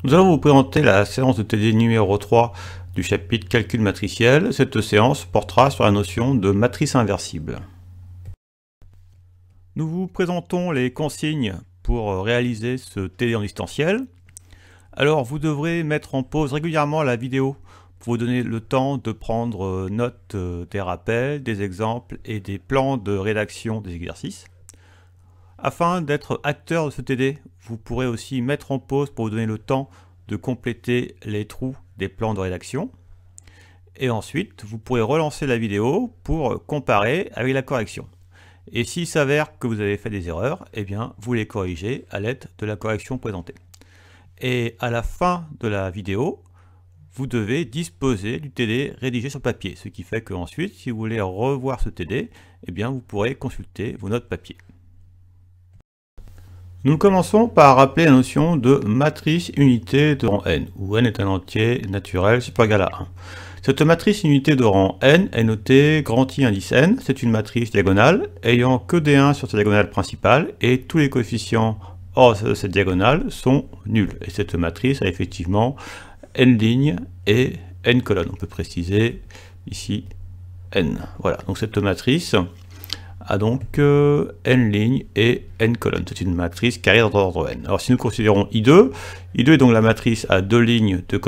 Nous allons vous présenter la séance de TD numéro 3 du chapitre Calcul matriciel. Cette séance portera sur la notion de matrice inversible. Nous vous présentons les consignes pour réaliser ce TD en distanciel. Alors vous devrez mettre en pause régulièrement la vidéo pour vous donner le temps de prendre note des rappels, des exemples et des plans de rédaction des exercices. Afin d'être acteur de ce TD, vous pourrez aussi mettre en pause pour vous donner le temps de compléter les trous des plans de rédaction. Et ensuite, vous pourrez relancer la vidéo pour comparer avec la correction. Et s'il s'avère que vous avez fait des erreurs, eh bien, vous les corrigez à l'aide de la correction présentée. Et à la fin de la vidéo, vous devez disposer du TD rédigé sur papier. Ce qui fait qu'ensuite, si vous voulez revoir ce TD, eh bien, vous pourrez consulter vos notes papier. Nous commençons par rappeler la notion de matrice unité de rang n, où n est un entier naturel supérieur égal à 1. Cette matrice unité de rang n est notée grand I indice n. C'est une matrice diagonale ayant que des 1 sur sa diagonale principale et tous les coefficients hors de cette diagonale sont nuls. Et cette matrice a effectivement n lignes et n colonnes. On peut préciser ici n. Voilà, donc cette matrice a donc n lignes et n colonnes. C'est une matrice carrée d'ordre n. Alors si nous considérons I2, I2 est donc la matrice à 2 lignes, 2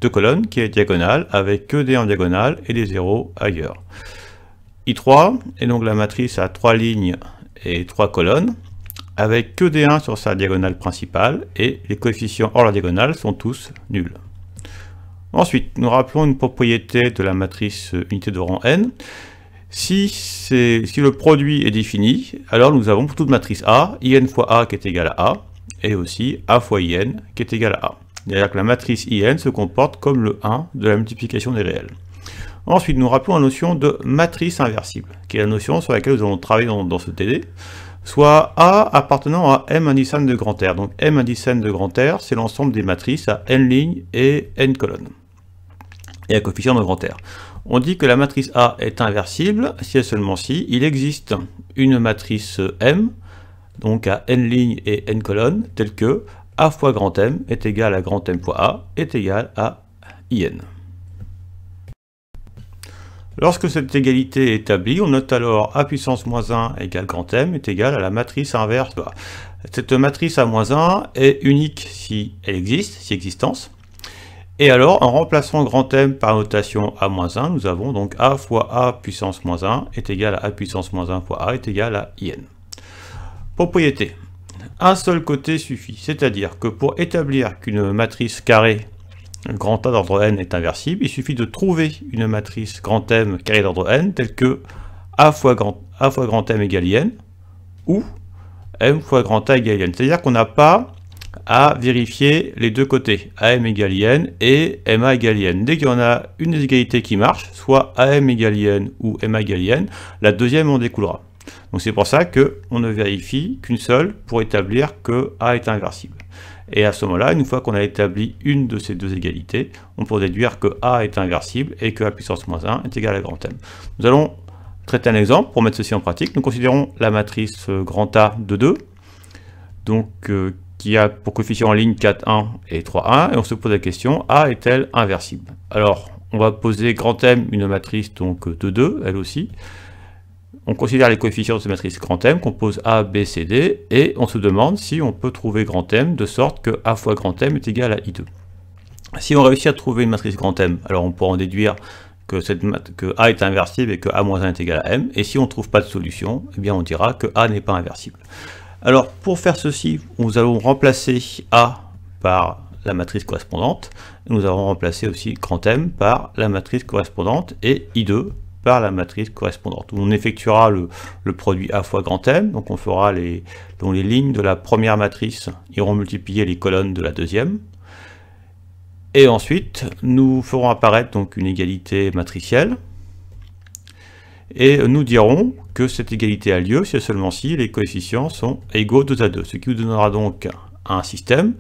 colonnes qui est diagonale avec que des 1 en diagonale et des 0 ailleurs. I3 est donc la matrice à 3 lignes et 3 colonnes avec que des 1 sur sa diagonale principale et les coefficients hors la diagonale sont tous nuls. Ensuite, nous rappelons une propriété de la matrice unité de rang n. Si le produit est défini, alors nous avons pour toute matrice A, in fois A qui est égal à A, et aussi A fois in qui est égal à A. C'est-à-dire que la matrice in se comporte comme le 1 de la multiplication des réels. Ensuite, nous rappelons la notion de matrice inversible, qui est la notion sur laquelle nous allons travailler dans ce TD, soit A appartenant à M indice n de grand R. Donc M indice n de grand R, c'est l'ensemble des matrices à n lignes et n colonnes, et à coefficient de grand R. On dit que la matrice A est inversible si et seulement si il existe une matrice M, donc à n lignes et n colonnes, telle que A fois grand M est égal à grand M fois A est égal à IN. Lorsque cette égalité est établie, on note alors A puissance moins 1 égale grand M est égal à la matrice inverse de A. Cette matrice A moins 1 est unique si elle existe, si existence. Et alors, en remplaçant grand M par notation A-1, nous avons donc A fois A puissance moins 1 est égal à A puissance moins 1 fois A est égal à IN. Propriété. Un seul côté suffit, c'est-à-dire que pour établir qu'une matrice carrée grand A d'ordre n est inversible, il suffit de trouver une matrice grand M carrée d'ordre n telle que A fois grand M égale IN ou M fois grand A égale IN. C'est-à-dire qu'on n'a pas à vérifier les deux côtés, AM égale IN et MA égale IN. Dès qu'il y en a une des égalités qui marche, soit AM égale IN ou MA égale IN, la deuxième en découlera. Donc c'est pour ça qu'on ne vérifie qu'une seule pour établir que A est inversible. Et à ce moment-là, une fois qu'on a établi une de ces deux égalités, on peut déduire que A est inversible et que A puissance moins 1 est égal à grand M. Nous allons traiter un exemple pour mettre ceci en pratique. Nous considérons la matrice grand A de 2, donc qui a pour coefficient en ligne 4, 1 et 3, 1, et on se pose la question, A est-elle inversible? Alors, on va poser grand M une matrice donc de 2, elle aussi. On considère les coefficients de cette matrice grand M, qu'on pose A, B, C, D, et on se demande si on peut trouver grand M de sorte que A fois grand M est égal à I2. Si on réussit à trouver une matrice grand M, alors on pourra en déduire que A est inversible et que A-1 est égal à M, et si on ne trouve pas de solution, eh bien on dira que A n'est pas inversible. Alors, pour faire ceci, nous allons remplacer A par la matrice correspondante. Nous allons remplacer aussi grand M par la matrice correspondante et I2 par la matrice correspondante. On effectuera le produit A fois grand M, donc on fera les lignes de la première matrice iront multiplier les colonnes de la deuxième. Et ensuite, nous ferons apparaître donc une égalité matricielle. Et nous dirons que cette égalité a lieu si et seulement si les coefficients sont égaux 2 à 2, ce qui nous donnera donc un système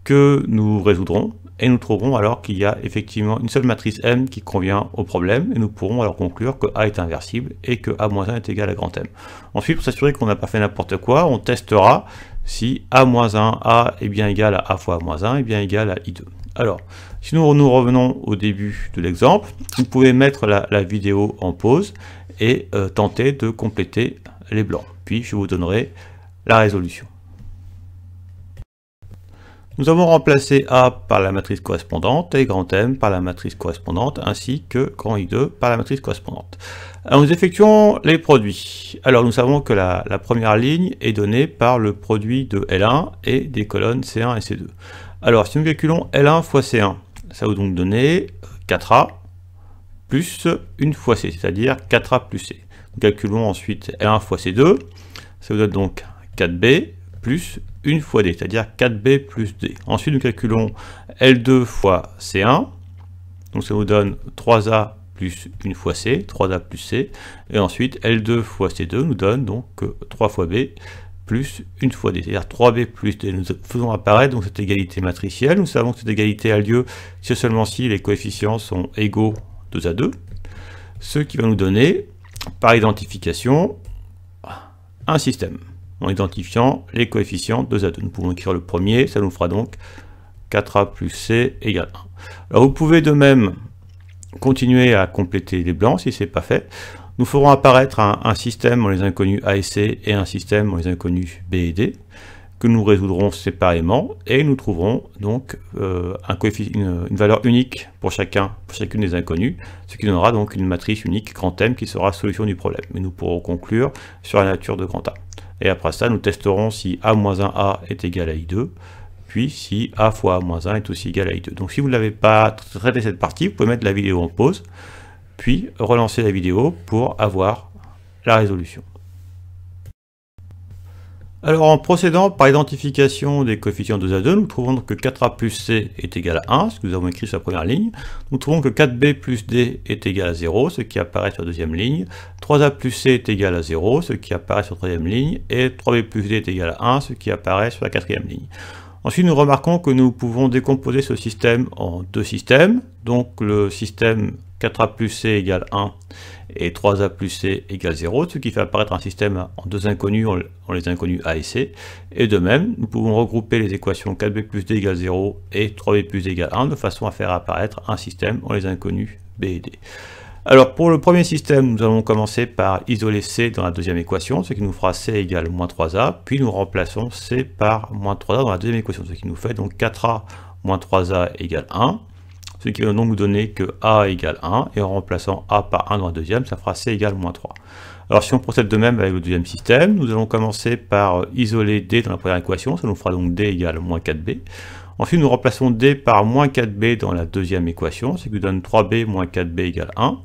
que nous résoudrons, et nous trouverons alors qu'il y a effectivement une seule matrice M qui convient au problème, et nous pourrons alors conclure que A est inversible et que A-1 est égal à grand M. Ensuite, pour s'assurer qu'on n'a pas fait n'importe quoi, on testera si A-1A est bien égal à A fois A-1 est bien égal à I2. Alors, si nous revenons au début de l'exemple, vous pouvez mettre la vidéo en pause et tenter de compléter les blancs. Puis je vous donnerai la résolution. Nous avons remplacé A par la matrice correspondante et grand M par la matrice correspondante, ainsi que grand I2 par la matrice correspondante. Alors, nous effectuons les produits. Alors nous savons que la première ligne est donnée par le produit de L1 et des colonnes C1 et C2. Alors si nous calculons L1 fois C1, ça va donc donner 4A plus une fois C, c'est-à-dire 4A plus C. Nous calculons ensuite L1 fois C2, ça vous donne donc 4B plus une fois D, c'est-à-dire 4B plus D. Ensuite nous calculons L2 fois C1, donc ça vous donne 3A plus une fois C, 3A plus C, et ensuite L2 fois C2 nous donne donc 3 fois B plus une fois D, c'est-à-dire 3B plus D. Nous faisons apparaître donc cette égalité matricielle. Nous savons que cette égalité a lieu si seulement si les coefficients sont égaux 2 à 2, ce qui va nous donner, par identification, un système, en identifiant les coefficients 2 à 2. Nous pouvons écrire le premier, ça nous fera donc 4A plus C égale 1. Alors vous pouvez de même continuer à compléter les blancs si ce n'est pas fait. Nous ferons apparaître un système en les inconnus A et C et un système en les inconnus B et D que nous résoudrons séparément et nous trouverons donc une valeur unique pour chacune des inconnus, ce qui donnera donc une matrice unique grand M qui sera solution du problème. Mais nous pourrons conclure sur la nature de grand A. Et après ça, nous testerons si A-1A est égal à I2, puis si A fois A-1 est aussi égal à I2. Donc si vous ne l'avez pas traité cette partie, vous pouvez mettre la vidéo en pause, puis relancer la vidéo pour avoir la résolution. Alors en procédant par identification des coefficients 2 à 2, nous trouvons que 4A plus C est égal à 1, ce que nous avons écrit sur la première ligne. Nous trouvons que 4B plus D est égal à 0, ce qui apparaît sur la deuxième ligne. 3A plus C est égal à 0, ce qui apparaît sur la troisième ligne. Et 3B plus D est égal à 1, ce qui apparaît sur la quatrième ligne. Ensuite, nous remarquons que nous pouvons décomposer ce système en deux systèmes. Donc le système 4A plus C égale 1 et 3A plus C égale 0, ce qui fait apparaître un système en deux inconnus, en les inconnus A et C. Et de même, nous pouvons regrouper les équations 4B plus D égale 0 et 3B plus D égale 1 de façon à faire apparaître un système en les inconnus B et D. Alors pour le premier système, nous allons commencer par isoler C dans la deuxième équation, ce qui nous fera C égale moins 3A, puis nous remplaçons C par moins 3A dans la deuxième équation, ce qui nous fait donc 4A moins 3A égale 1, ce qui va donc nous donner que A égale 1, et en remplaçant A par 1 dans la deuxième, ça fera C égale moins 3. Alors si on procède de même avec le deuxième système, nous allons commencer par isoler D dans la première équation, ça nous fera donc D égale moins 4B. Ensuite, nous remplaçons D par moins 4B dans la deuxième équation, ce qui nous donne 3B moins 4B égale 1.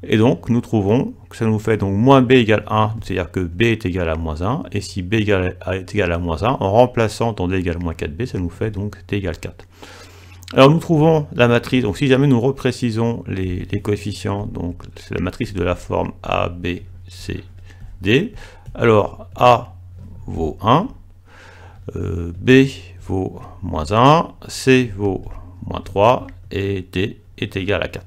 Et donc, nous trouvons que ça nous fait donc moins B égale 1, c'est-à-dire que B est égal à moins 1. Et si B est égal à moins 1, en remplaçant dans D égale moins 4B, ça nous fait donc D égale 4. Alors, nous trouvons la matrice, donc si jamais nous reprécisons les coefficients, donc c'est la matrice de la forme A, B, C, D. Alors, A vaut 1, B vaut moins 1, C vaut moins 3, et D est égal à 4.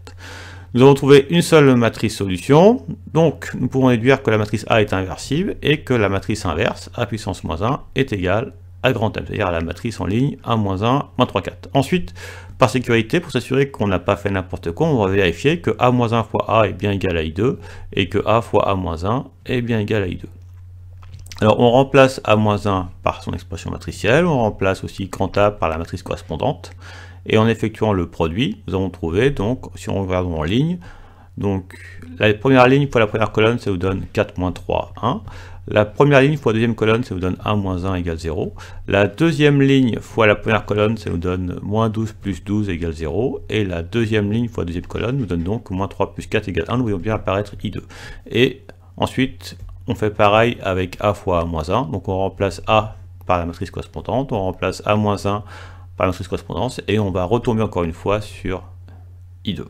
Nous avons trouvé une seule matrice solution, donc nous pouvons déduire que la matrice A est inversible, et que la matrice inverse, A puissance moins 1, est égale à grand M, c'est-à-dire à la matrice en ligne A moins 1, moins 3, 4. Ensuite, par sécurité, pour s'assurer qu'on n'a pas fait n'importe quoi, on va vérifier que A moins 1 fois A est bien égal à I2, et que A fois A moins 1 est bien égal à I2. Alors on remplace A-1 par son expression matricielle, on remplace aussi grand A par la matrice correspondante, et en effectuant le produit, nous avons trouvé, donc si on regarde en ligne, donc la première ligne fois la première colonne, ça vous donne 4 moins 3, 1. La première ligne fois la deuxième colonne, ça vous donne 1 moins 1 égale 0. La deuxième ligne fois la première colonne, ça nous donne moins 12 plus 12 égale 0. Et la deuxième ligne fois la deuxième colonne nous donne donc moins 3 plus 4 égale 1. Nous voyons bien apparaître I2. Et ensuite, on fait pareil avec A fois A-1, donc on remplace A par la matrice correspondante, on remplace A-1 par la matrice correspondance, et on va retomber encore une fois sur I2.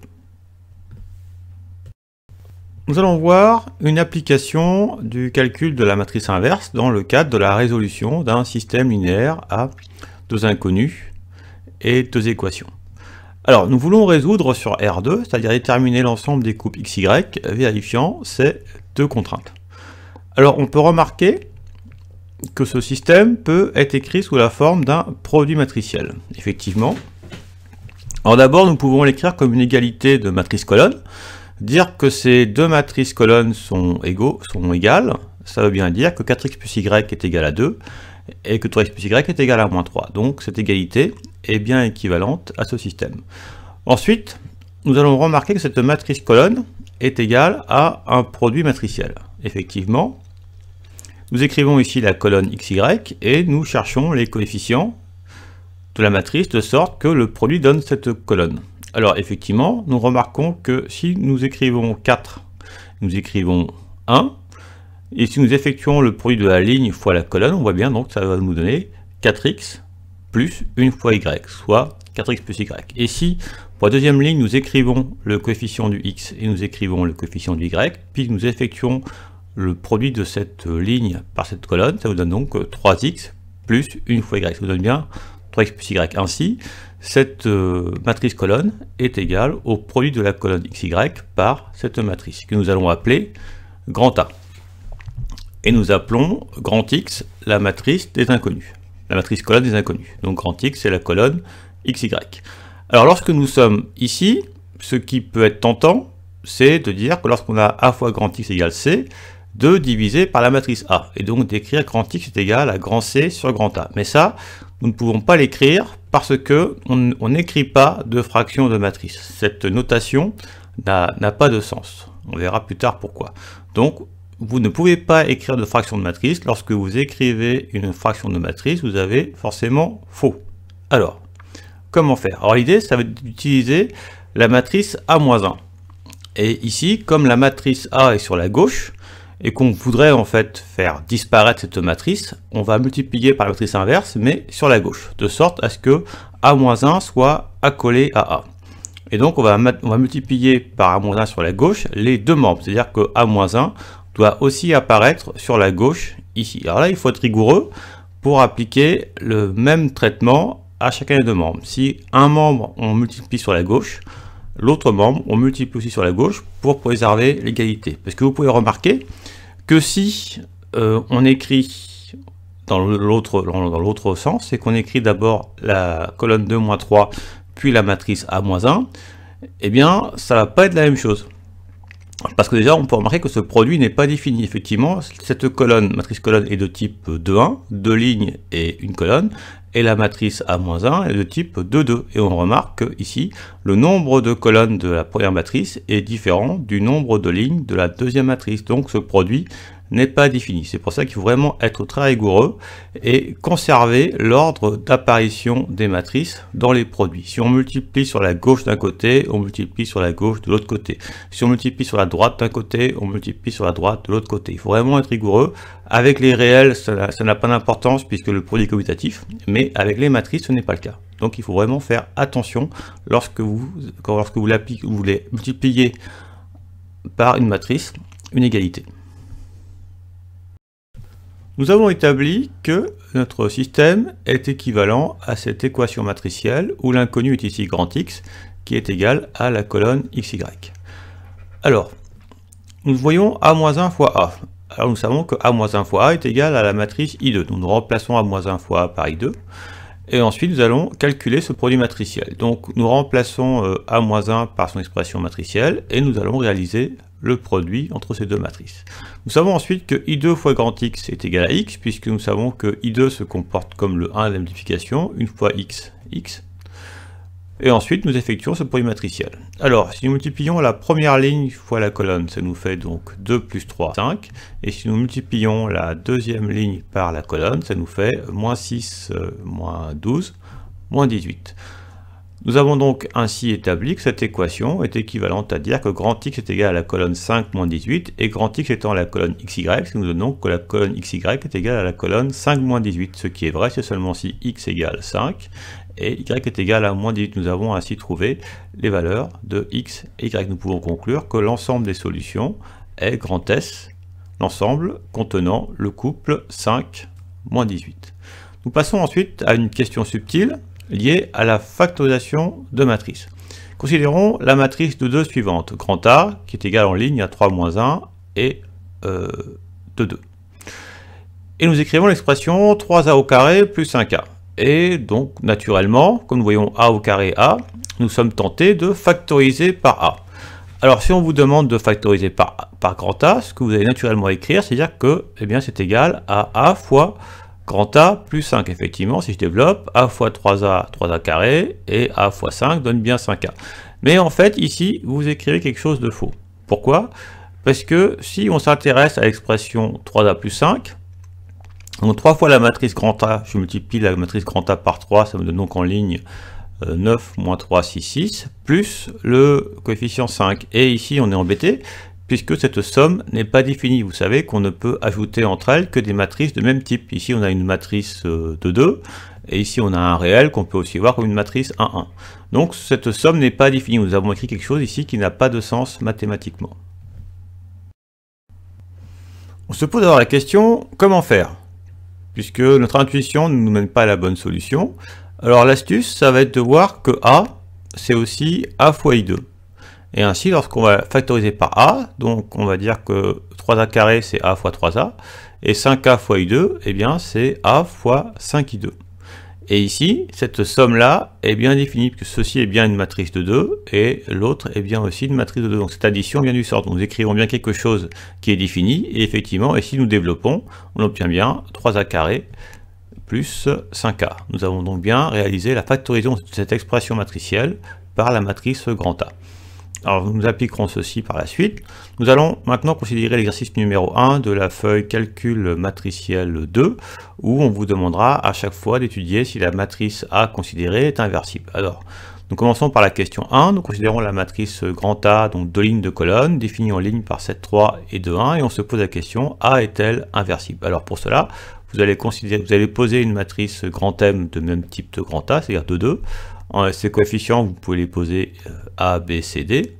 Nous allons voir une application du calcul de la matrice inverse dans le cadre de la résolution d'un système linéaire à deux inconnus et deux équations. Alors, nous voulons résoudre sur R2, c'est-à-dire déterminer l'ensemble des coupes XY, vérifiant ces deux contraintes. Alors, on peut remarquer que ce système peut être écrit sous la forme d'un produit matriciel. Effectivement. Alors d'abord, nous pouvons l'écrire comme une égalité de matrice colonne. Dire que ces deux matrices colonnes sont égales, ça veut bien dire que 4x plus y est égal à 2 et que 3x plus y est égal à moins 3. Donc cette égalité est bien équivalente à ce système. Ensuite, nous allons remarquer que cette matrice colonne est égale à un produit matriciel. Effectivement, nous écrivons ici la colonne xy et nous cherchons les coefficients de la matrice de sorte que le produit donne cette colonne. Alors effectivement, nous remarquons que si nous écrivons 4, nous écrivons 1, et si nous effectuons le produit de la ligne fois la colonne, on voit bien donc ça va nous donner 4x plus 1 fois y, soit 4x plus y. Et si pour la deuxième ligne, nous écrivons le coefficient du x et nous écrivons le coefficient du y, puis nous effectuons le produit de cette ligne par cette colonne, ça vous donne donc 3x plus 1 fois y, ça vous donne bien 3x plus y. Ainsi, cette matrice colonne est égale au produit de la colonne xy par cette matrice, que nous allons appeler grand A. Et nous appelons grand X la matrice des inconnus, la matrice colonne des inconnus. Donc grand X, c'est la colonne XY. Alors lorsque nous sommes ici, ce qui peut être tentant, c'est de dire que lorsqu'on a A fois grand X égale C, de diviser par la matrice A, et donc d'écrire grand X est égal à grand C sur grand A. Mais ça, nous ne pouvons pas l'écrire parce que on n'écrit pas de fraction de matrice. Cette notation n'a pas de sens. On verra plus tard pourquoi. Donc, vous ne pouvez pas écrire de fraction de matrice. Lorsque vous écrivez une fraction de matrice, vous avez forcément faux. Alors, comment faire? Alors l'idée, ça va être d'utiliser la matrice A-1. Et ici, comme la matrice A est sur la gauche, et qu'on voudrait en fait faire disparaître cette matrice, on va multiplier par la matrice inverse, mais sur la gauche, de sorte à ce que A-1 soit accolé à A. Et donc on va multiplier par A-1 sur la gauche les deux membres, c'est-à-dire que A-1 doit aussi apparaître sur la gauche ici. Alors là, il faut être rigoureux pour appliquer le même traitement à chacun des deux membres. Si un membre, on multiplie sur la gauche, l'autre membre, on multiplie aussi sur la gauche pour préserver l'égalité. Parce que vous pouvez remarquer que si on écrit dans l'autre sens, c'est qu'on écrit d'abord la colonne 2 moins 3, puis la matrice A-1, eh bien, ça ne va pas être la même chose. Parce que déjà, on peut remarquer que ce produit n'est pas défini. Effectivement, cette colonne, matrice colonne, est de type 2,1, 2 lignes et une colonne, et la matrice A-1 est de type 2,2. Et on remarque que ici, le nombre de colonnes de la première matrice est différent du nombre de lignes de la deuxième matrice. Donc ce produit n'est pas défini. C'est pour ça qu'il faut vraiment être très rigoureux et conserver l'ordre d'apparition des matrices dans les produits. Si on multiplie sur la gauche d'un côté, on multiplie sur la gauche de l'autre côté. Si on multiplie sur la droite d'un côté, on multiplie sur la droite de l'autre côté. Il faut vraiment être rigoureux. Avec les réels, ça n'a pas d'importance puisque le produit est commutatif, mais avec les matrices, ce n'est pas le cas. Donc il faut vraiment faire attention lorsque vous voulez multiplier par une matrice, une égalité. Nous avons établi que notre système est équivalent à cette équation matricielle où l'inconnu est ici grand X qui est égal à la colonne XY. Alors, nous voyons A-1 fois A. Alors nous savons que A-1 fois A est égal à la matrice I2. Donc nous remplaçons A-1 fois A par I2. Et ensuite nous allons calculer ce produit matriciel. Donc nous remplaçons A-1 par son expression matricielle et nous allons réaliser le produit entre ces deux matrices. Nous savons ensuite que I2 fois grand X est égal à X, puisque nous savons que I2 se comporte comme le 1 de la multiplication, une fois X, X. Et ensuite nous effectuons ce produit matriciel. Alors, si nous multiplions la première ligne fois la colonne, ça nous fait donc 2 plus 3, 5. Et si nous multiplions la deuxième ligne par la colonne, ça nous fait moins 6, moins 12, moins 18. Nous avons donc ainsi établi que cette équation est équivalente à dire que grand X est égal à la colonne 5 moins 18, et grand X étant la colonne XY, ce qui nous donne donc que la colonne XY est égale à la colonne 5 moins 18. Ce qui est vrai, c'est seulement si X égale 5, et Y est égal à moins 18. Nous avons ainsi trouvé les valeurs de X et Y. Nous pouvons conclure que l'ensemble des solutions est grand S, l'ensemble contenant le couple 5 moins 18. Nous passons ensuite à une question subtile, lié à la factorisation de matrices. Considérons la matrice de 2 suivante, grand A, qui est égal en ligne à 3 moins 1 et de 2. Et nous écrivons l'expression 3a au carré plus 5a. Et donc, naturellement, comme nous voyons a au carré a, nous sommes tentés de factoriser par a. Alors, si on vous demande de factoriser par grand A, ce que vous allez naturellement écrire, c'est-à-dire que eh bien, c'est égal à a fois grand A plus 5. Effectivement, si je développe, a fois 3a, 3a carré, et a fois 5 donne bien 5a. Mais en fait, ici, vous écrivez quelque chose de faux. Pourquoi? Parce que si on s'intéresse à l'expression 3a plus 5, donc 3 fois la matrice grand A, je multiplie la matrice grand A par 3, ça me donne donc en ligne 9 moins 3, 6, 6, plus le coefficient 5. Et ici, on est embêté, puisque cette somme n'est pas définie. Vous savez qu'on ne peut ajouter entre elles que des matrices de même type. Ici, on a une matrice de 2, et ici, on a un réel qu'on peut aussi voir comme une matrice 1, 1. Donc, cette somme n'est pas définie. Nous avons écrit quelque chose ici qui n'a pas de sens mathématiquement. On se pose alors la question, comment faire? Puisque notre intuition ne nous mène pas à la bonne solution. Alors l'astuce, ça va être de voir que A, c'est aussi A fois I2. Et ainsi, lorsqu'on va factoriser par A, donc on va dire que 3A carré, c'est A fois 3A, et 5A fois I2, eh bien c'est A fois 5I2. Et ici, cette somme-là est bien définie, puisque ceci est bien une matrice de 2, et l'autre est bien aussi une matrice de 2. Donc cette addition vient du sort. Donc nous écrivons bien quelque chose qui est défini, et effectivement, et si nous développons, on obtient bien 3A carré plus 5A. Nous avons donc bien réalisé la factorisation de cette expression matricielle par la matrice grand A. Alors nous appliquerons ceci par la suite. Nous allons maintenant considérer l'exercice numéro 1 de la feuille calcul matriciel 2, où on vous demandera à chaque fois d'étudier si la matrice A considérée est inversible. Alors, nous commençons par la question 1, nous considérons la matrice grand A, donc deux lignes de colonnes, définies en ligne par 7, 3 et 2, 1, et on se pose la question, A est-elle inversible? Alors pour cela, vous allez poser une matrice grand M de même type de grand A, c'est-à-dire de 2. Ces coefficients, vous pouvez les poser A, B, C, D.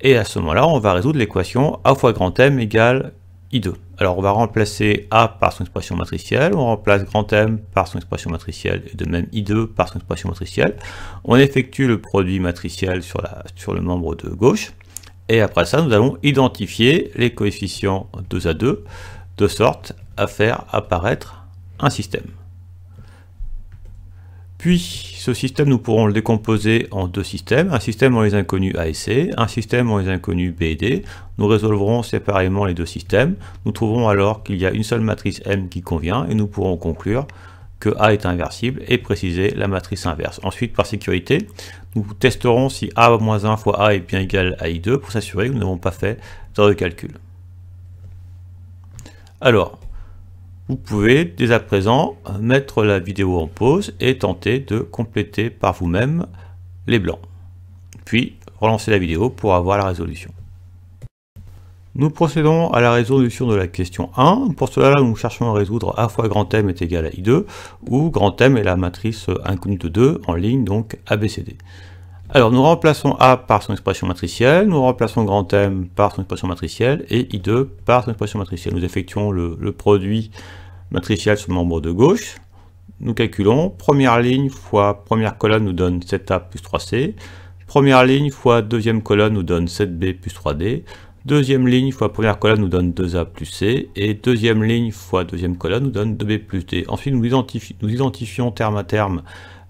Et à ce moment-là, on va résoudre l'équation A fois grand M égale I2. Alors on va remplacer A par son expression matricielle, on remplace grand M par son expression matricielle, et de même I2 par son expression matricielle. On effectue le produit matriciel sur le membre de gauche. Et après ça, nous allons identifier les coefficients 2 à 2, de sorte à faire apparaître un système. Puis, ce système, nous pourrons le décomposer en deux systèmes, un système en les inconnus A et C, un système en les inconnus B et D. Nous résolverons séparément les deux systèmes. Nous trouverons alors qu'il y a une seule matrice M qui convient, et nous pourrons conclure que A est inversible et préciser la matrice inverse. Ensuite, par sécurité, nous testerons si A-1 fois A est bien égal à I2 pour s'assurer que nous n'avons pas fait d'erreur de calcul. Alors, vous pouvez dès à présent mettre la vidéo en pause et tenter de compléter par vous-même les blancs. Puis relancer la vidéo pour avoir la résolution. Nous procédons à la résolution de la question 1. Pour cela, nous cherchons à résoudre A fois grand M est égal à I2, où grand M est la matrice inconnue de 2 en ligne, donc ABCD. Alors nous remplaçons A par son expression matricielle, nous remplaçons grand M par son expression matricielle et I2 par son expression matricielle. Nous effectuons le produit matriciel sur le membre de gauche. Nous calculons première ligne fois première colonne nous donne 7A plus 3C, première ligne fois deuxième colonne nous donne 7B plus 3D, deuxième ligne fois première colonne nous donne 2A plus C, et deuxième ligne fois deuxième colonne nous donne 2B plus D. Ensuite nous identifions terme à terme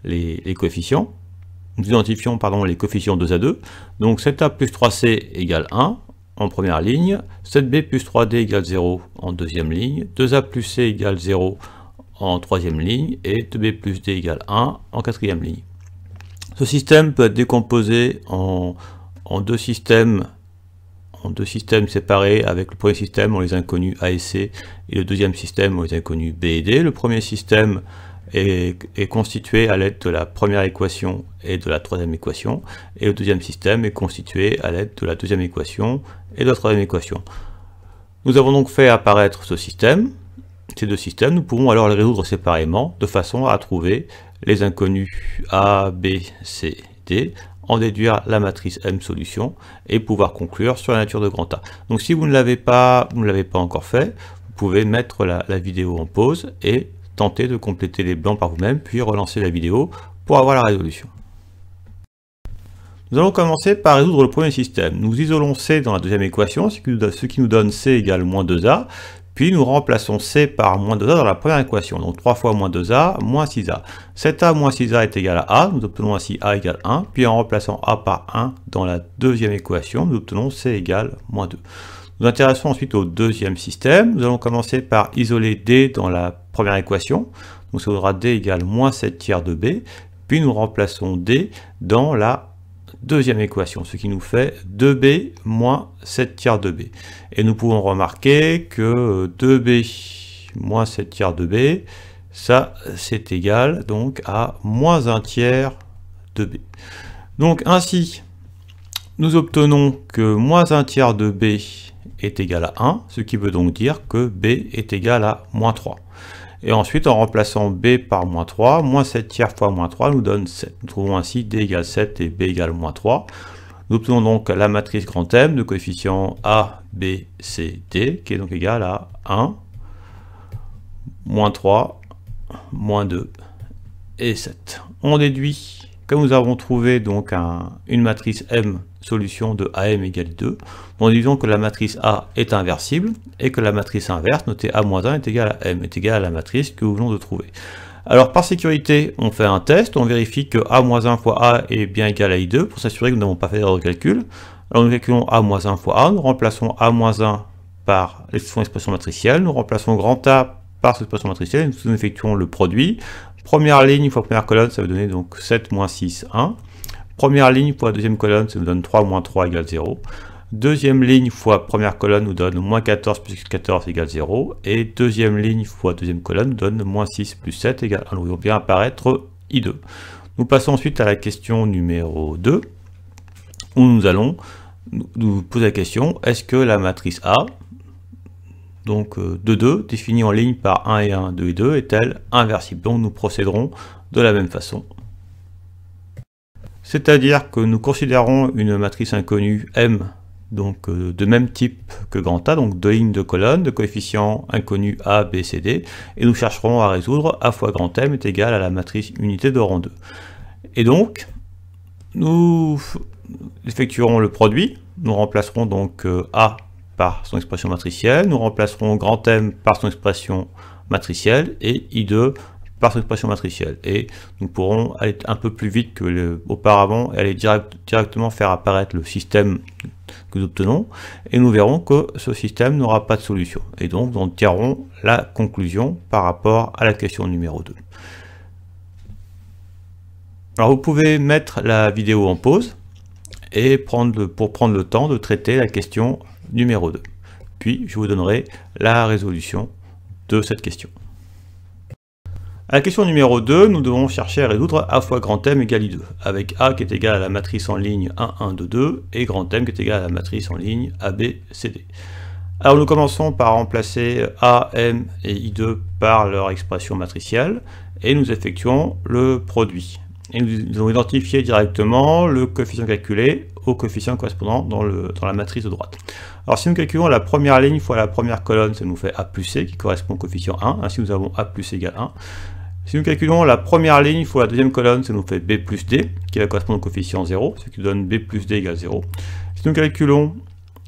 les coefficients. Nous identifions les coefficients 2 à 2, donc 7A plus 3C égale 1 en première ligne, 7B plus 3D égale 0 en deuxième ligne, 2A plus C égale 0 en troisième ligne, et 2B plus D égale 1 en quatrième ligne. Ce système peut être décomposé en deux systèmes séparés, avec le premier système en les inconnus A et C, et le deuxième système en les inconnus B et D. Le premier système est constitué à l'aide de la première équation et de la troisième équation, et le deuxième système est constitué à l'aide de la deuxième équation et de la troisième équation. Nous avons donc fait apparaître ces deux systèmes, nous pouvons alors les résoudre séparément, de façon à trouver les inconnus A, B, C, D, en déduire la matrice M solution, et pouvoir conclure sur la nature de grand A. Donc si vous ne l'avez pas encore fait, vous pouvez mettre la vidéo en pause, et tenter de compléter les blancs par vous-même, puis relancer la vidéo pour avoir la résolution. Nous allons commencer par résoudre le premier système. Nous isolons C dans la deuxième équation, ce qui nous donne C égale moins 2A, Puis nous remplaçons C par moins 2A dans la première équation. Donc 3 fois moins 2A, moins 6A. 7A moins 6A est égal à A. Nous obtenons ainsi A égale 1. Puis en remplaçant A par 1 dans la deuxième équation, nous obtenons C égale moins 2. Nous nous intéressons ensuite au deuxième système. Nous allons commencer par isoler D dans la première équation. Donc ça donnera D égale moins 7 tiers de B. Puis nous remplaçons D dans la deuxième équation, ce qui nous fait 2b moins 7 tiers de b. Et nous pouvons remarquer que 2b moins 7 tiers de b, ça c'est égal donc à moins 1 tiers de b. Donc ainsi, nous obtenons que moins 1 tiers de b est égal à 1, ce qui veut donc dire que b est égal à moins 3. Et ensuite, en remplaçant b par moins 3, moins 7 tiers fois moins 3 nous donne 7. Nous trouvons ainsi d égale 7 et b égale moins 3. Nous obtenons donc la matrice grand M de coefficients a, b, c, d, qui est donc égale à 1, moins 3, moins 2 et 7. On déduit, comme nous avons trouvé donc une matrice M solution de AM égale 2, nous disons que la matrice A est inversible et que la matrice inverse, notée A-1, est égale à M, est égale à la matrice que nous venons de trouver. Alors par sécurité, on fait un test, on vérifie que A-1 fois A est bien égal à I2 pour s'assurer que nous n'avons pas fait d'erreur de calcul. Alors nous calculons A-1 fois A, nous remplaçons A-1 par son expression matricielle, nous remplaçons grand A par son expression matricielle, nous effectuons le produit. Première ligne fois première colonne, ça va donner donc 7 moins 6, 1. Première ligne fois deuxième colonne, ça nous donne 3 moins 3 égale 0. Deuxième ligne fois première colonne nous donne moins 14 plus 14 égale 0. Et deuxième ligne fois deuxième colonne nous donne moins 6 plus 7 égale 1. Nous voyons bien apparaître I2. Nous passons ensuite à la question numéro 2, où nous allons nous poser la question, est-ce que la matrice A, donc de 2, définie en ligne par 1 et 1, 2 et 2, est-elle inversible? Donc nous procéderons de la même façon. C'est-à-dire que nous considérons une matrice inconnue M, donc de même type que grand A, donc deux lignes de colonnes, de coefficients inconnus A, B, C, D, et nous chercherons à résoudre A fois grand M est égal à la matrice unité de rang 2. Et donc, nous effectuerons le produit, nous remplacerons donc A par son expression matricielle, nous remplacerons grand M par son expression matricielle, et I2 par son expression matricielle. Et nous pourrons aller un peu plus vite que auparavant et aller directement faire apparaître le système que nous obtenons, et nous verrons que ce système n'aura pas de solution. Et donc, nous en tirerons la conclusion par rapport à la question numéro 2. Alors, vous pouvez mettre la vidéo en pause et pour prendre le temps de traiter la question numéro 2. Puis, je vous donnerai la résolution de cette question. À la question numéro 2, nous devons chercher à résoudre A fois grand M égale I2, avec A qui est égal à la matrice en ligne 1, 1, 2, 2, et grand M qui est égal à la matrice en ligne AB, CD. Alors nous commençons par remplacer A, M et I2 par leur expression matricielle, et nous effectuons le produit. Et nous allons identifier directement le coefficient calculé au coefficient correspondant dans la matrice de droite. Alors si nous calculons la première ligne fois la première colonne, ça nous fait A plus C qui correspond au coefficient 1, ainsi nous avons A plus C égale 1. Si nous calculons la première ligne fois la deuxième colonne, ça nous fait B plus D, qui va correspondre au coefficient 0, ce qui donne B plus D égale 0. Si nous calculons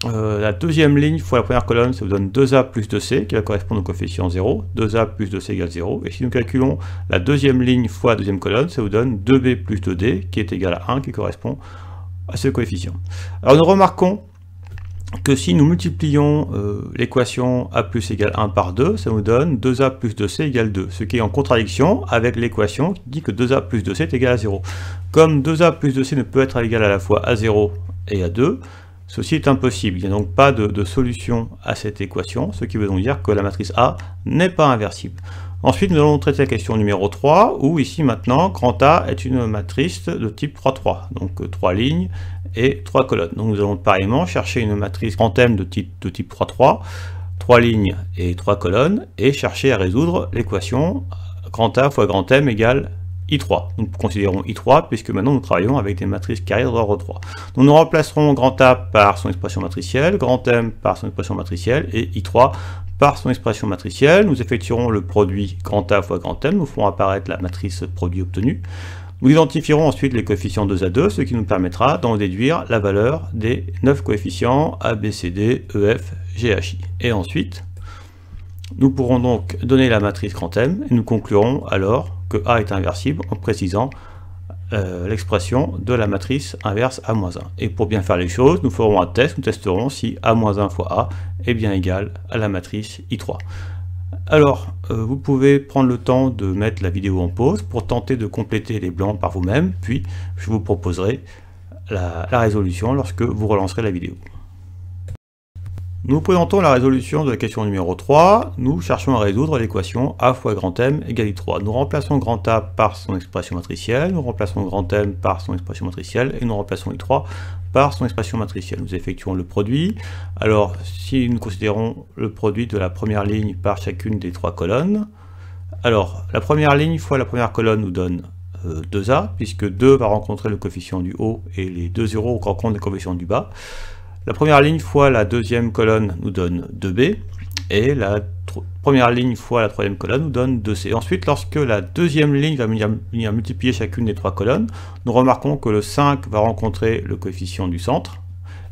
la deuxième ligne fois la première colonne, ça vous donne 2A plus 2C, qui va correspondre au coefficient 0, 2A plus 2C égale 0. Et si nous calculons la deuxième ligne fois la deuxième colonne, ça vous donne 2B plus 2D, qui est égal à 1, qui correspond à ce coefficient. Alors nous remarquons que si nous multiplions l'équation A plus égale 1 par 2, ça nous donne 2A plus 2C égale 2, ce qui est en contradiction avec l'équation qui dit que 2A plus 2C est égal à 0. Comme 2A plus 2C ne peut être égal à la fois à 0 et à 2, ceci est impossible. Il n'y a donc pas de solution à cette équation, ce qui veut donc dire que la matrice A n'est pas inversible. Ensuite, nous allons traiter la question numéro 3, où ici maintenant, grand A est une matrice de type 3-3, donc 3 lignes et 3 colonnes. Donc nous allons pareillement chercher une matrice grand M de type 3-3, 3 lignes et 3 colonnes, et chercher à résoudre l'équation grand A fois grand M égale I3. Nous considérons I3 puisque maintenant nous travaillons avec des matrices carrées d'ordre 3. Donc nous remplacerons grand A par son expression matricielle, grand M par son expression matricielle, et I3 par son expression matricielle. Nous effectuerons le produit grand A fois grand M, nous ferons apparaître la matrice produit obtenue. Nous identifierons ensuite les coefficients 2 à 2, ce qui nous permettra d'en déduire la valeur des 9 coefficients A, B, C, D, E, F, G, H, I. Et ensuite, Nous pourrons donc donner la matrice grand M et nous conclurons alors que A est inversible en précisant l'expression de la matrice inverse A-1. Et pour bien faire les choses, nous ferons un test, nous testerons si A-1 fois A est bien égal à la matrice I3. Alors, vous pouvez prendre le temps de mettre la vidéo en pause pour tenter de compléter les blancs par vous-même, puis je vous proposerai la résolution lorsque vous relancerez la vidéo. Nous présentons la résolution de la question numéro 3. Nous cherchons à résoudre l'équation A fois grand M égale I3. Nous remplaçons grand A par son expression matricielle, nous remplaçons grand M par son expression matricielle, et nous remplaçons I3 par son expression matricielle. Nous effectuons le produit. Alors, si nous considérons le produit de la première ligne par chacune des trois colonnes, alors, la première ligne fois la première colonne nous donne 2A, puisque 2 va rencontrer le coefficient du haut, et les deux zéros rencontrent le coefficient du bas. La première ligne fois la deuxième colonne nous donne 2B, et la première ligne fois la troisième colonne nous donne 2C. Ensuite, lorsque la deuxième ligne va venir multiplier chacune des trois colonnes, nous remarquons que le 5 va rencontrer le coefficient du centre,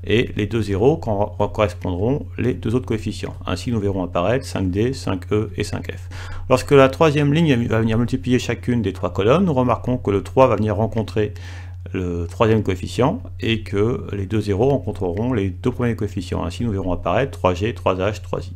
et les deux zéros correspondront les deux autres coefficients. Ainsi, nous verrons apparaître 5D, 5E et 5F. Lorsque la troisième ligne va venir multiplier chacune des trois colonnes, nous remarquons que le 3 va venir rencontrer le troisième coefficient et que les deux zéros rencontreront les deux premiers coefficients. Ainsi, nous verrons apparaître 3G, 3H, 3I.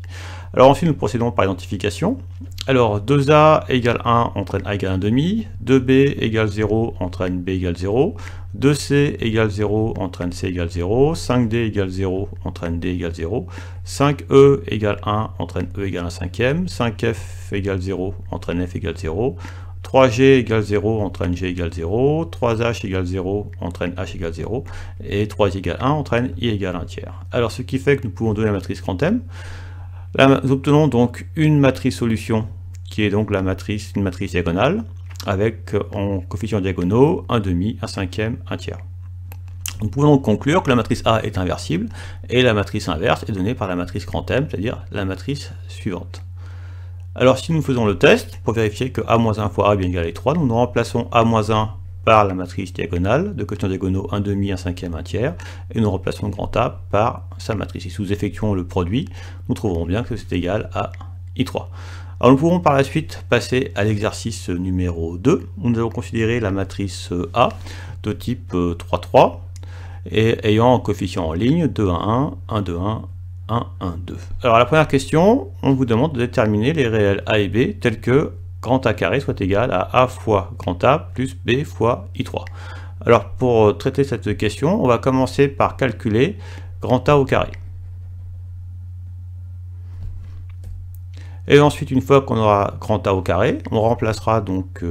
Alors ensuite, nous procédons par identification. Alors 2A égale 1 entraîne A égale 1,5, 2B égale 0 entraîne B égale 0, 2C égale 0 entraîne C égale 0, 5D égale 0 entraîne D égale 0, 5E égale 1 entraîne E égale 1 cinquième, 5F égale 0 entraîne F égale 0, 3G égale 0 entraîne G égale 0, 3H égale 0 entraîne H égale 0, et 3I égale 1 entraîne I égale 1 tiers. Alors ce qui fait que nous pouvons donner la matrice grand M. Là, nous obtenons donc une matrice solution, qui est donc une matrice diagonale, avec en coefficients diagonaux 1,5, 1 cinquième, 1 tiers. Nous pouvons donc conclure que la matrice A est inversible, et la matrice inverse est donnée par la matrice grand M, c'est-à-dire la matrice suivante. Alors si nous faisons le test, pour vérifier que A-1 fois A est bien égal à I3, nous remplaçons A-1 par la matrice diagonale, de coefficients diagonaux 1,5, 1 cinquième, 1 tiers, et nous remplaçons grand A par sa matrice. Et si nous effectuons le produit, nous trouverons bien que c'est égal à I3. Alors nous pourrons par la suite passer à l'exercice numéro 2, où nous allons considérer la matrice A de type 3, 3, et ayant un coefficient en ligne 2, 1, 1, 1, 2, 1, 1, 1, 2. Alors la première question, on vous demande de déterminer les réels A et B tels que grand A carré soit égal à A fois grand A plus B fois I3. Alors pour traiter cette question, on va commencer par calculer grand A au carré. Et ensuite, une fois qu'on aura grand A au carré, on remplacera donc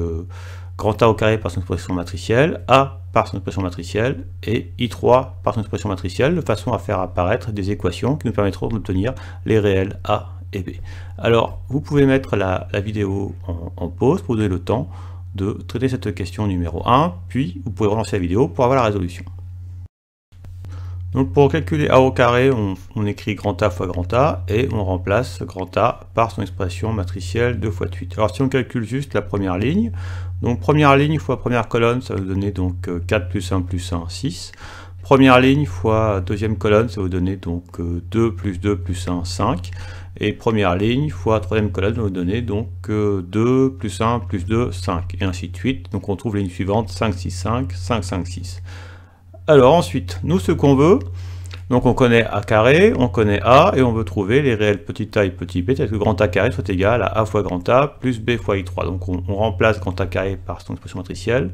grand A au carré par son expression matricielle, A par son expression matricielle et I3 par son expression matricielle, de façon à faire apparaître des équations qui nous permettront d'obtenir les réels A et B. Alors, vous pouvez mettre la vidéo en pause pour vous donner le temps de traiter cette question numéro 1, puis vous pouvez relancer la vidéo pour avoir la résolution. Donc pour calculer A au carré, on écrit grand A fois grand A, et on remplace grand A par son expression matricielle 2 fois 8. Alors si on calcule juste la première ligne, donc première ligne fois première colonne, ça va vous donner donc 4 plus 1 plus 1, 6. Première ligne fois deuxième colonne, ça va vous donner donc 2 plus 2 plus 1, 5. Et première ligne fois troisième colonne, ça va vous donner donc 2 plus 1 plus 2, 5. Et ainsi de suite. Donc on trouve les lignes suivantes 5, 6, 5, 5, 5, 6. Alors ensuite, nous ce qu'on veut, donc on connaît A carré, on connaît A, et on veut trouver les réels petit a et petit b, tel que grand A carré soit égal à A fois grand A plus B fois I3. Donc on remplace grand A carré par son expression matricielle,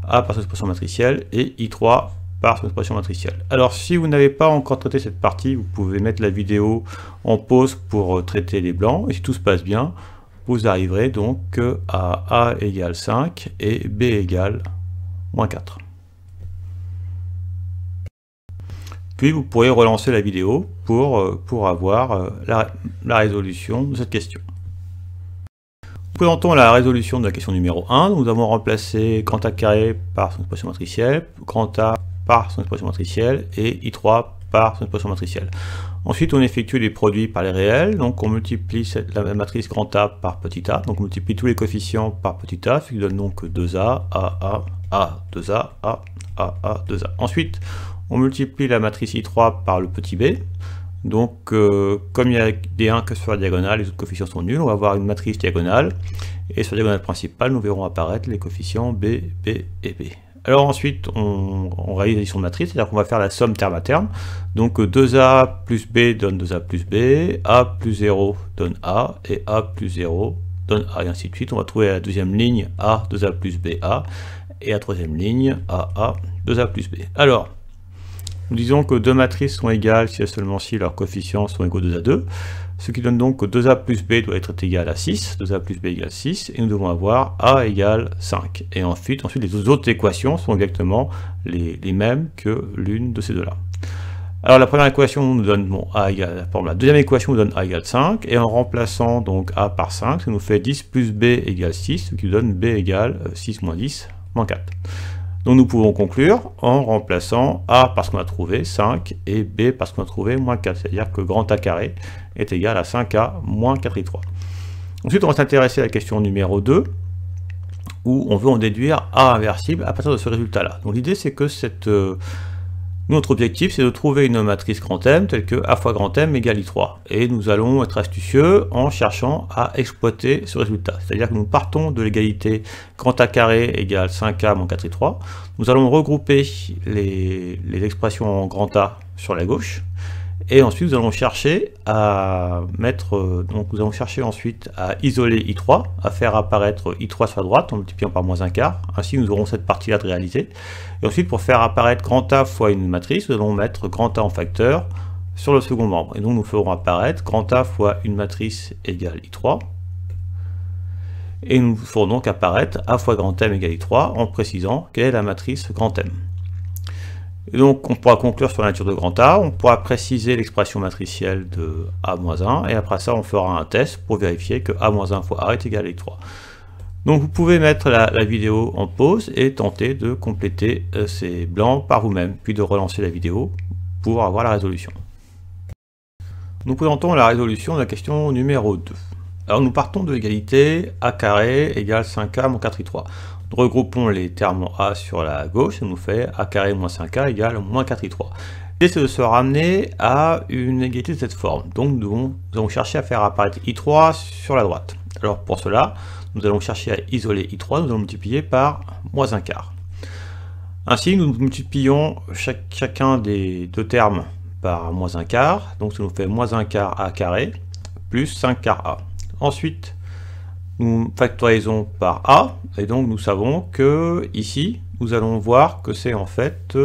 A par son expression matricielle, et I3 par son expression matricielle. Alors si vous n'avez pas encore traité cette partie, vous pouvez mettre la vidéo en pause pour traiter les blancs, et si tout se passe bien, vous arriverez donc à A égale 5 et B égale moins 4. Puis vous pourrez relancer la vidéo pour avoir la résolution de cette question. Nous présentons la résolution de la question numéro 1. Nous avons remplacé grand A carré par son expression matricielle, grand A par son expression matricielle et I3 par son expression matricielle. Ensuite, on effectue les produits par les réels. Donc on multiplie la matrice grand A par petit a. Donc on multiplie tous les coefficients par petit a, ce qui donne donc 2A, A, 2A, A, 2A. Ensuite, on multiplie la matrice I3 par le petit b, Donc, comme il y a des 1 que sur la diagonale, les autres coefficients sont nuls, on va avoir une matrice diagonale. Et sur la diagonale principale, nous verrons apparaître les coefficients B, B et B. Alors ensuite, on réalise l'addition de matrice, c'est-à-dire qu'on va faire la somme terme à terme. Donc 2A plus B donne 2A plus B, A plus 0 donne A, et A plus 0 donne A, et ainsi de suite. On va trouver à la deuxième ligne A, 2A plus B, A, et à la troisième ligne A, 2A plus B. Alors, nous disons que deux matrices sont égales si et seulement si leurs coefficients sont égaux 2 à 2, ce qui donne donc que 2A plus B doit être égal à 6, 2A plus B égale 6, et nous devons avoir A égale 5. Et ensuite les autres équations sont exactement les mêmes que l'une de ces deux-là. Alors la première équation nous donne A égale, la deuxième équation nous donne A égale 5, et en remplaçant donc A par 5, ça nous fait 10 plus B égale 6, ce qui nous donne B égale 6 moins 10 moins 4. Donc nous pouvons conclure en remplaçant A parce qu'on a trouvé 5 et B parce qu'on a trouvé moins 4, c'est-à-dire que grand A carré est égal à 5A moins 4i3. Ensuite on va s'intéresser à la question numéro 2, où on veut en déduire A inversible à partir de ce résultat-là. Donc l'idée c'est que notre objectif c'est de trouver une matrice grand M telle que A fois grand M égale I3. Et nous allons être astucieux en cherchant à exploiter ce résultat. C'est-à-dire que nous partons de l'égalité grand A carré égale 5A moins 4i3. Nous allons regrouper les expressions en grand A sur la gauche. Et ensuite nous allons chercher à ensuite à isoler I3, à faire apparaître I3 sur la droite en multipliant par moins un quart. Ainsi nous aurons cette partie-là de réaliser. Et ensuite pour faire apparaître grand A fois une matrice, nous allons mettre grand A en facteur sur le second membre. Et donc nous ferons apparaître grand A fois une matrice égale I3. Et nous ferons donc apparaître A fois grand M égale I3 en précisant quelle est la matrice grand M. Et donc on pourra conclure sur la nature de grand A, on pourra préciser l'expression matricielle de A-1, et après ça on fera un test pour vérifier que A-1 fois A est égal à I3. Donc vous pouvez mettre la vidéo en pause et tenter de compléter ces blancs par vous-même, puis de relancer la vidéo pour avoir la résolution. Nous présentons la résolution de la question numéro 2. Alors nous partons de l'égalité A carré égale 5A moins 4i3. Nous regroupons les termes en A sur la gauche, ça nous fait A carré moins 5A égale moins 4i3. L'idée c'est de se ramener à une égalité de cette forme. Donc nous allons chercher à faire apparaître I3 sur la droite. Alors pour cela, nous allons chercher à isoler I3, nous allons multiplier par moins un quart. Ainsi nous multiplions chacun des deux termes par moins un quart, donc ça nous fait moins un quart A carré plus 5 quarts A. Ensuite, nous factorisons par A, et donc nous savons que ici, nous allons voir que c'est en fait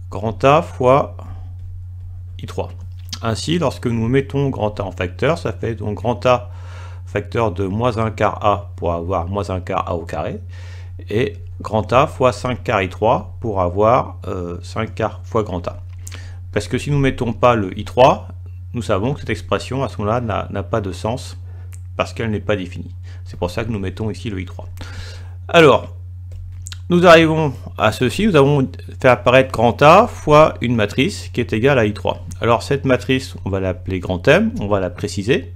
grand A fois I3. Ainsi, lorsque nous mettons grand A en facteur, ça fait donc grand A facteur de moins 1 quart A pour avoir moins 1 quart A au carré, et grand A fois 5 quarts I3 pour avoir 5 quarts fois grand A. Parce que si nous ne mettons pas le I3, nous savons que cette expression à ce moment-là n'a pas de sens, parce qu'elle n'est pas définie. C'est pour ça que nous mettons ici le I3. Alors, nous arrivons à ceci, nous avons fait apparaître grand A fois une matrice qui est égale à I3. Alors cette matrice, on va l'appeler grand M, on va la préciser.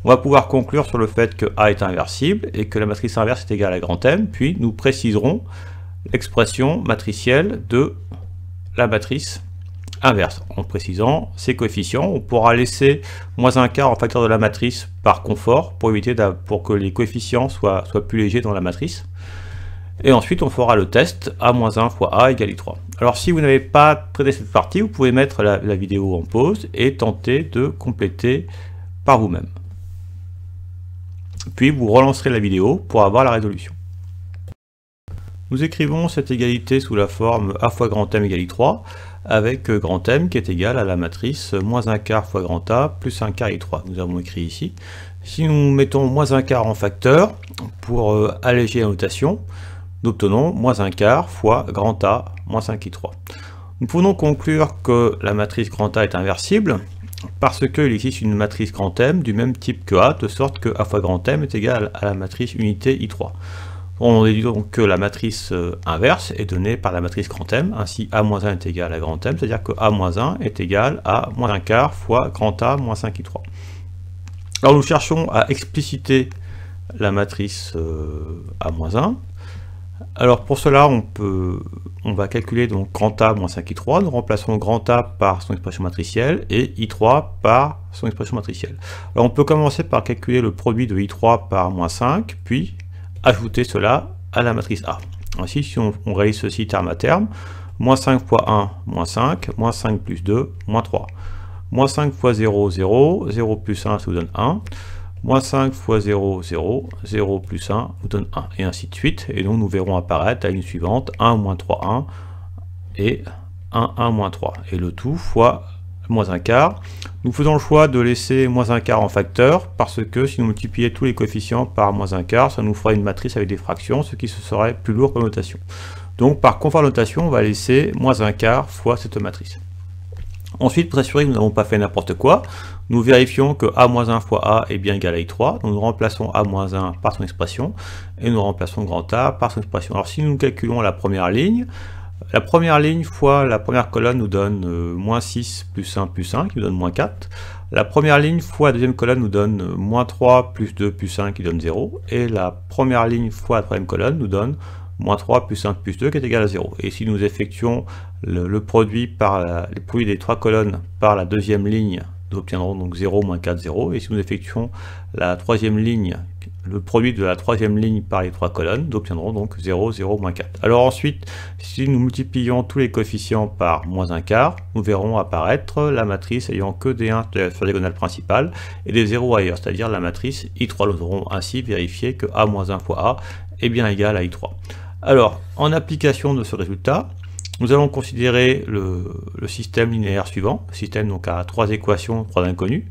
On va pouvoir conclure sur le fait que A est inversible et que la matrice inverse est égale à grand M, puis nous préciserons l'expression matricielle de la matrice inverse. En précisant ses coefficients, on pourra laisser moins un quart en facteur de la matrice par confort pour éviter pour que les coefficients soient plus légers dans la matrice. Et ensuite on fera le test A-1 fois A égale I3. Alors si vous n'avez pas traité cette partie, vous pouvez mettre la vidéo en pause et tenter de compléter par vous-même. Puis vous relancerez la vidéo pour avoir la résolution. Nous écrivons cette égalité sous la forme A fois grand M égale I3, avec grand M qui est égal à la matrice moins un quart fois grand A plus un quart I3. Nous avons écrit ici. Si nous mettons moins un quart en facteur, pour alléger la notation, nous obtenons moins un quart fois grand A moins 5 I3. Nous pouvons conclure que la matrice grand A est inversible, parce qu'il existe une matrice grand M du même type que A, de sorte que A fois grand M est égal à la matrice unité I3. On déduit donc que la matrice inverse est donnée par la matrice grand M, ainsi A-1 est égal à grand M, c'est-à-dire que A-1 est égal à moins un quart fois grand A moins 5 I3. Alors nous cherchons à expliciter la matrice A-1. Alors pour cela, on va calculer donc grand A moins 5i3, nous remplaçons grand A par son expression matricielle et i3 par son expression matricielle. Alors on peut commencer par calculer le produit de i3 par moins 5, puis ajouter cela à la matrice A. Ainsi, si on réalise ceci terme à terme, moins 5 fois 1, moins 5, moins 5 plus 2, moins 3. Moins 5 fois 0, 0, 0 plus 1, ça vous donne 1. Moins 5 fois 0, 0, 0 plus 1 vous donne 1, et ainsi de suite. Et donc nous verrons apparaître la ligne suivante 1, moins 3, 1, et 1, 1, moins 3. Et le tout fois moins un quart. Nous faisons le choix de laisser moins un quart en facteur, parce que si nous multiplions tous les coefficients par moins un quart, ça nous fera une matrice avec des fractions, ce qui serait plus lourd comme notation. Donc par confort notation, on va laisser moins un quart fois cette matrice. Ensuite, pour s'assurer que nous n'avons pas fait n'importe quoi, nous vérifions que A-1 fois A est bien égal à I3. Donc nous remplaçons A-1 par son expression et nous remplaçons grand A par son expression. Alors si nous calculons la première ligne fois la première colonne nous donne moins 6 plus 1 plus 1 qui nous donne moins 4. La première ligne fois la deuxième colonne nous donne moins 3 plus 2 plus 1 qui donne 0. Et la première ligne fois la troisième colonne nous donne moins 3 plus 1 plus 2 qui est égal à 0. Et si nous effectuons le produit par les produits des trois colonnes par la deuxième ligne, nous obtiendrons donc 0, moins 4, 0. Et si nous effectuons la troisième ligne, le produit de la troisième ligne par les trois colonnes, nous obtiendrons donc 0, 0, moins 4. Alors ensuite, si nous multiplions tous les coefficients par moins un quart, nous verrons apparaître la matrice ayant que des 1 sur la diagonale principale et des 0 ailleurs, c'est-à-dire la matrice I3. Nous aurons ainsi vérifié que A-1 fois A est bien égal à I3. Alors, en application de ce résultat, nous allons considérer le système linéaire suivant, le système donc à 3 équations, 3 inconnus.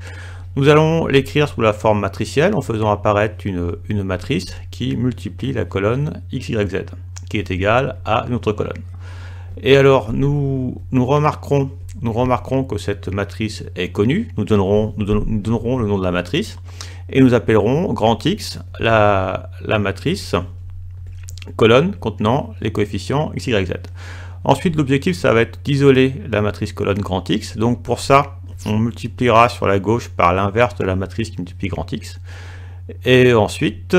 Nous allons l'écrire sous la forme matricielle en faisant apparaître une matrice qui multiplie la colonne x, y, z, qui est égale à une autre colonne. Et alors, nous remarquerons que cette matrice est connue, nous donnerons le nom de la matrice, et nous appellerons grand X la matrice colonne contenant les coefficients x, y, z. Ensuite, l'objectif, ça va être d'isoler la matrice colonne grand X. Donc pour ça, on multipliera sur la gauche par l'inverse de la matrice qui multiplie grand X. Et ensuite,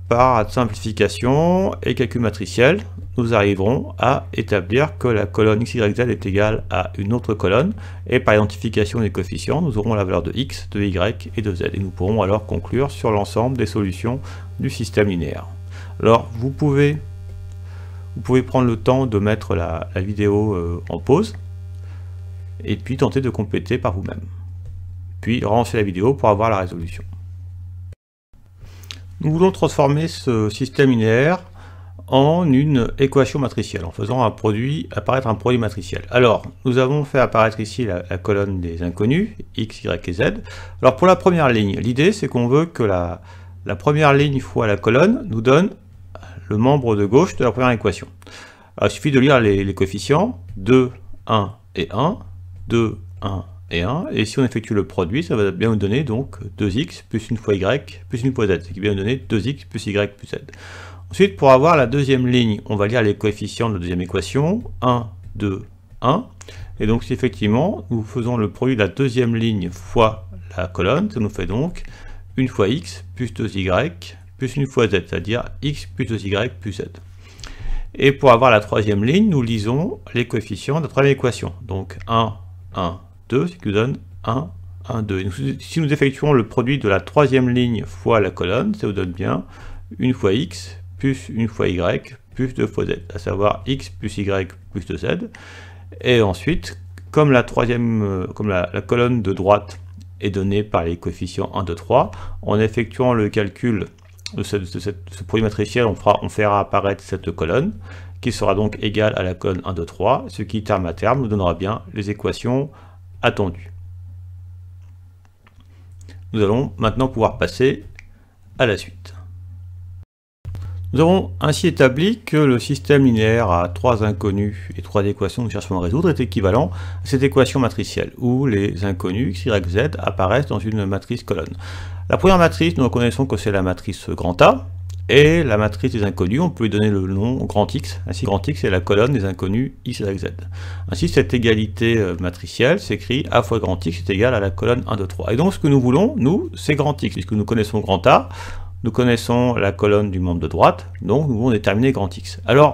par simplification et calcul matriciel, nous arriverons à établir que la colonne x, y, z est égale à une autre colonne. Et par identification des coefficients, nous aurons la valeur de x, de y et de z. Et nous pourrons alors conclure sur l'ensemble des solutions du système linéaire. Alors, vous pouvez prendre le temps de mettre la vidéo en pause et puis tenter de compléter par vous-même. Puis relancer la vidéo pour avoir la résolution. Nous voulons transformer ce système linéaire en une équation matricielle, en faisant apparaître un produit matriciel. Alors, nous avons fait apparaître ici la colonne des inconnus, x, y et z. Alors pour la première ligne, l'idée c'est qu'on veut que la première ligne fois la colonne nous donne le membre de gauche de la première équation. Alors, il suffit de lire les coefficients, 2, 1 et 1, 2, 1 et 1, et si on effectue le produit, ça va bien nous donner donc 2x plus une fois y plus une fois z, ce qui va nous donner 2x plus y plus z. Ensuite, pour avoir la deuxième ligne, on va lire les coefficients de la deuxième équation, 1, 2, 1, et donc si effectivement nous faisons le produit de la deuxième ligne fois la colonne, ça nous fait donc une fois x plus 2y plus une fois z, c'est-à-dire x plus 2y plus z. Et pour avoir la troisième ligne, nous lisons les coefficients de la troisième équation. Donc 1, 1, 2, ce qui nous donne 1, 1, 2. Et donc, si nous effectuons le produit de la troisième ligne fois la colonne, ça nous donne bien une fois x plus une fois y plus 2 fois z, à savoir x plus y plus 2z. Et ensuite, comme la colonne de droite est donnée par les coefficients 1, 2, 3, en effectuant le calcul de ce produit matriciel, on fera apparaître cette colonne, qui sera donc égale à la colonne 1, 2, 3, ce qui, terme à terme, nous donnera bien les équations attendues. Nous allons maintenant pouvoir passer à la suite. Nous avons ainsi établi que le système linéaire à 3 inconnus et 3 équations que nous cherchons à résoudre est équivalent à cette équation matricielle, où les inconnus x, y, z apparaissent dans une matrice colonne. La première matrice, nous reconnaissons que c'est la matrice grand A, et la matrice des inconnus, on peut lui donner le nom grand X. Ainsi, grand X est la colonne des inconnus x, y, z. Ainsi, cette égalité matricielle s'écrit A fois grand X est égal à la colonne 1, 2, 3. Et donc, ce que nous voulons, nous, c'est grand X. Puisque nous connaissons grand A, nous connaissons la colonne du membre de droite, donc nous pouvons déterminer grand X. Alors,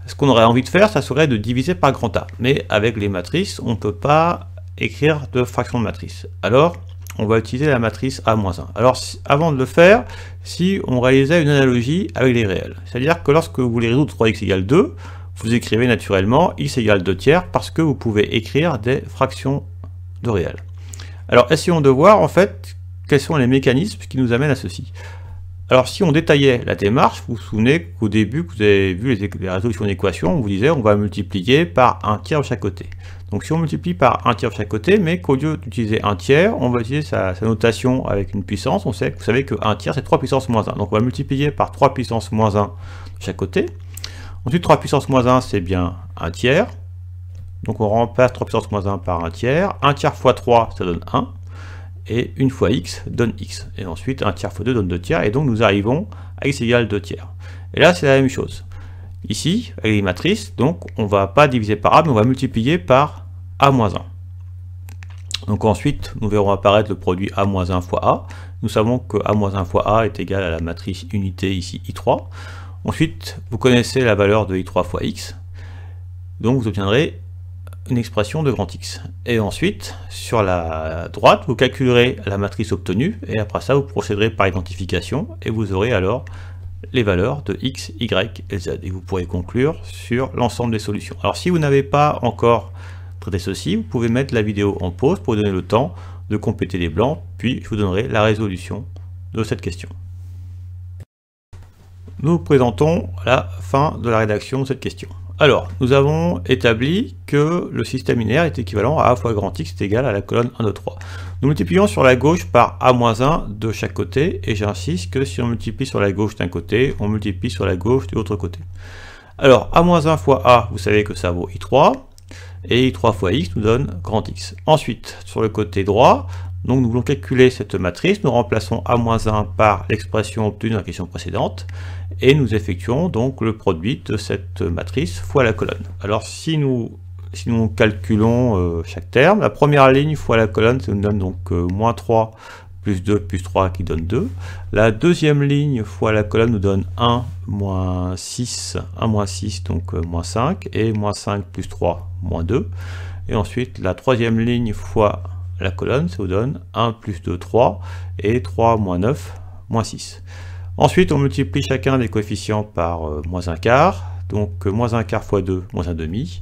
ce qu'on aurait envie de faire, ça serait de diviser par grand A. Mais avec les matrices, on ne peut pas écrire de fraction de matrice. Alors, on va utiliser la matrice A-1. Alors, avant de le faire, si on réalisait une analogie avec les réels, c'est-à-dire que lorsque vous voulez résoudre 3x égale 2, vous écrivez naturellement x égale 2 tiers parce que vous pouvez écrire des fractions de réels. Alors, essayons de voir en fait quels sont les mécanismes qui nous amènent à ceci. Alors, si on détaillait la démarche, vous vous souvenez qu'au début, vous avez vu les résolutions d'équations, on vous disait on va multiplier par 1 tiers de chaque côté. Donc, si on multiplie par 1 tiers de chaque côté, mais qu'au lieu d'utiliser 1 tiers, on va utiliser sa notation avec une puissance, vous savez que 1 tiers, c'est 3 puissance moins 1. Donc, on va multiplier par 3 puissance moins 1 de chaque côté. Ensuite, 3 puissance moins 1, c'est bien 1 tiers. Donc, on remplace 3 puissance moins 1 par 1 tiers. 1 tiers fois 3, ça donne 1. Et 1 fois x donne x. Et ensuite, 1 tiers fois 2 donne 2 tiers. Et donc, nous arrivons à x égale 2 tiers. Et là, c'est la même chose. Ici, avec les matrices, donc, on ne va pas diviser par a, mais on va multiplier par a-1. Donc ensuite, nous verrons apparaître le produit a-1 fois a. Nous savons que a-1 fois a est égal à la matrice unité, ici, i3. Ensuite, vous connaissez la valeur de i3 fois x. Donc, vous obtiendrez une expression de grand X. Et ensuite, sur la droite, vous calculerez la matrice obtenue, et après ça, vous procéderez par identification, et vous aurez alors les valeurs de X, Y et Z. Et vous pourrez conclure sur l'ensemble des solutions. Alors, si vous n'avez pas encore traité ceci, vous pouvez mettre la vidéo en pause pour donner le temps de compléter les blancs, puis je vous donnerai la résolution de cette question. Nous présentons la fin de la rédaction de cette question. Alors, nous avons établi que le système linéaire est équivalent à a fois grand X est égal à la colonne 1, 2, 3. Nous multiplions sur la gauche par a-1 de chaque côté, et j'insiste que si on multiplie sur la gauche d'un côté, on multiplie sur la gauche de l'autre côté. Alors, a-1 fois a, vous savez que ça vaut i3, et i3 fois x nous donne grand X. Ensuite, sur le côté droit, donc nous voulons calculer cette matrice, nous remplaçons a-1 par l'expression obtenue dans la question précédente, et nous effectuons donc le produit de cette matrice fois la colonne. Alors si nous calculons chaque terme, la première ligne fois la colonne, ça nous donne donc moins 3 plus 2 plus 3 qui donne 2. La deuxième ligne fois la colonne nous donne 1 moins 6, 1 moins 6 donc moins 5, et moins 5 plus 3 moins 2. Et ensuite la troisième ligne fois la colonne, ça vous donne 1 plus 2, 3, et 3 moins 9, moins 6. Ensuite, on multiplie chacun des coefficients par moins 1 quart, donc moins 1 quart fois 2, moins 1 demi,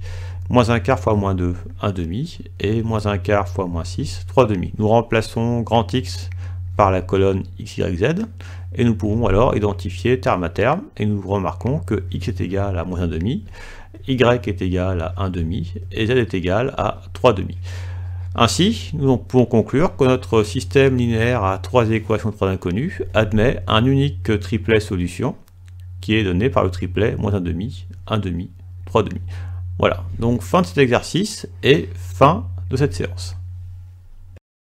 moins 1 quart fois moins 2, 1 demi, et moins 1 quart fois moins 6, 3 demi. Nous remplaçons grand X par la colonne X, Y, Z, et nous pouvons alors identifier terme à terme, et nous remarquons que X est égal à moins 1 demi, Y est égal à 1 demi, et Z est égal à 3 demi. Ainsi, nous pouvons conclure que notre système linéaire à 3 équations de 3 inconnus admet un unique triplet solution qui est donné par le triplet moins 1 demi, 1 demi, 3 demi. Voilà, donc fin de cet exercice et fin de cette séance.